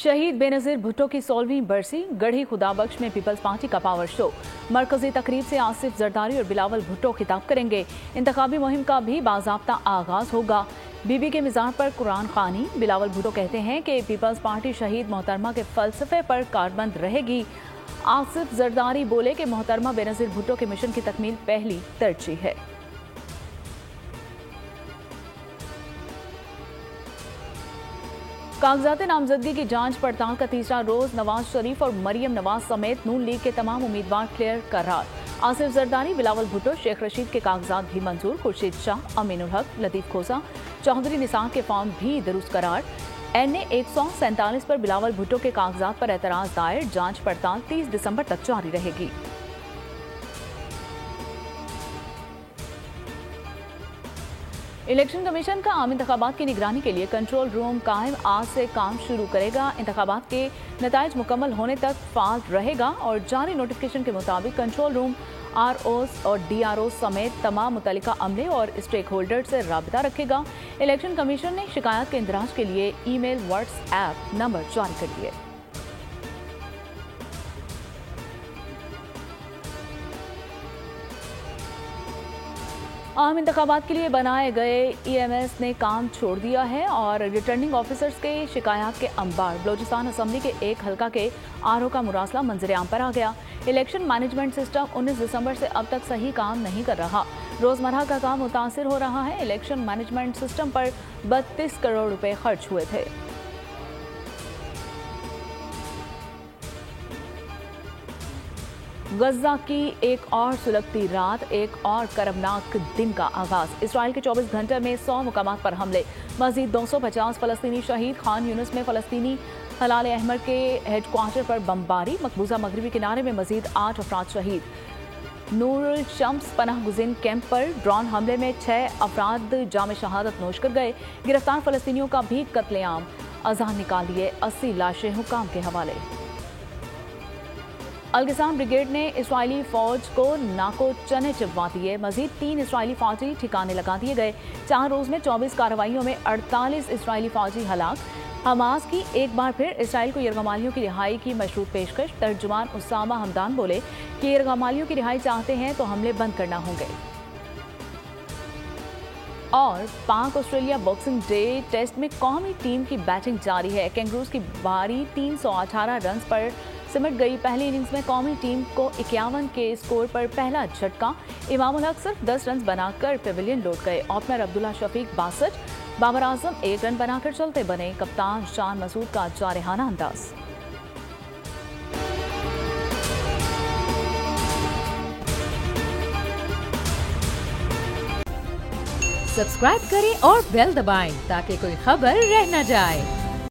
शहीद बेनजीर भुट्टो की 16वीं बरसी गढ़ी खुदाबख्श में पीपल्स पार्टी का पावर शो। मरकजी तकरीब से आसिफ जरदारी और बिलावल भुट्टो खिताब करेंगे। इंतखाबी मुहिम का भी बाज़ाब्ता आगाज होगा। बीबी के मिजान पर कुरान खानी। बिलावल भुट्टो कहते हैं कि पीपल्स पार्टी शहीद मोहतरमा के फलसफे पर कारबंद रहेगी। आसिफ जरदारी बोले कि मोहतरमा बेनजीर भुट्टो के मिशन की तकमील पहली तरजीह है। कागजात नामजदगी की जांच पड़ताल का तीसरा रोज नवाज शरीफ और मरियम नवाज समेत नून लीग के तमाम उम्मीदवार क्लियर करार। आसिफ जरदारी, बिलावल भुट्टो, शेख रशीद के कागजात भी मंजूर। खुर्शीद शाह, अमीनुल हक, लतीफ खोसा, चौधरी निसार के फॉर्म भी दुरुस्त करार। NA 147 पर बिलावल भुट्टो के कागजात पर एतराज दायर। जांच पड़ताल 30 दिसंबर तक जारी रहेगी। इलेक्शन कमीशन का आम इंतखाबात की निगरानी के लिए कंट्रोल रूम कायम आज से काम शुरू करेगा। इंतखाबात के नताइज मुकम्मल होने तक फाल रहेगा और जारी नोटिफिकेशन के मुताबिक कंट्रोल रूम ROs और DROs समेत तमाम मुतल्लिका अमले और स्टेक होल्डर से राबिता रखेगा। इलेक्शन कमीशन ने शिकायत के इंदराज के लिए ईमेल, व्हाट्सएप नंबर जारी कर दिए। आम इंतखाबात के लिए बनाए गए EMS ने काम छोड़ दिया है और रिटर्निंग ऑफिसर्स के शिकायत के अंबार। बलोचिस्तान असम्बली के एक हल्का के RO का मुरासला मंजर आम पर आ गया। इलेक्शन मैनेजमेंट सिस्टम 19 दिसंबर से अब तक सही काम नहीं कर रहा। रोजमर्रा का काम मुतासिर हो रहा है। इलेक्शन मैनेजमेंट सिस्टम पर 32 करोड़ रुपए खर्च हुए थे। गजा की एक और सुलगती रात, एक और करबनाक दिन का आगाज। इसराइल के 24 घंटे में 100 मुकामात पर हमले। मजीद 250 फलस्तीनी शहीद। खान यूनिस में फलस्तीनी हलाल अहमर के हेडक्वार्टर पर बमबारी। मकबूजा मगरबी किनारे में मजीद 8 अफराद शहीद। नूरुल शम्स पनाह गुज़ीन कैंप पर ड्रोन हमले में 6 अफराद जाम शहादत नोश कर गए। गिरफ्तार फलस्तीनियों का भी कत्लेआम। अजान निकाल लिए 80 लाशें हुकाम के हवाले। अल-क़िसाम ब्रिगेड ने इसराइली फौज को नाको चने चिपवा दिए। मजीद 3 इसराइली फौजी ठिकाने लगा दिए गए। 4 रोज में 24 कार्रवाइयों में 48 इसराइली फौजी हलाक। हमास की एक बार फिर इसराइल को यरगमालियों की रिहाई की मशरूत पेशकश। तर्जुमान उसामा हमदान बोले कि यरगमालियों की रिहाई चाहते हैं तो हमले बंद करना होंगे। और पाक ऑस्ट्रेलिया बॉक्सिंग डे टेस्ट में कौमी टीम की बैटिंग जारी है। कैंगरूज की बारी 318 रन पर सिमट गई। पहली इनिंग्स में कौमी टीम को 51 के स्कोर पर पहला झटका। इमामुल हक सिर्फ 10 रन बनाकर पेविलियन लौट गए। ओपनर अब्दुल्ला शफीक 62, बाबर आजम 1 रन बनाकर चलते बने। कप्तान शान मसूद का जारहाना अंदाज। सब्सक्राइब करें और बेल दबाएं ताकि कोई खबर रह न जाए।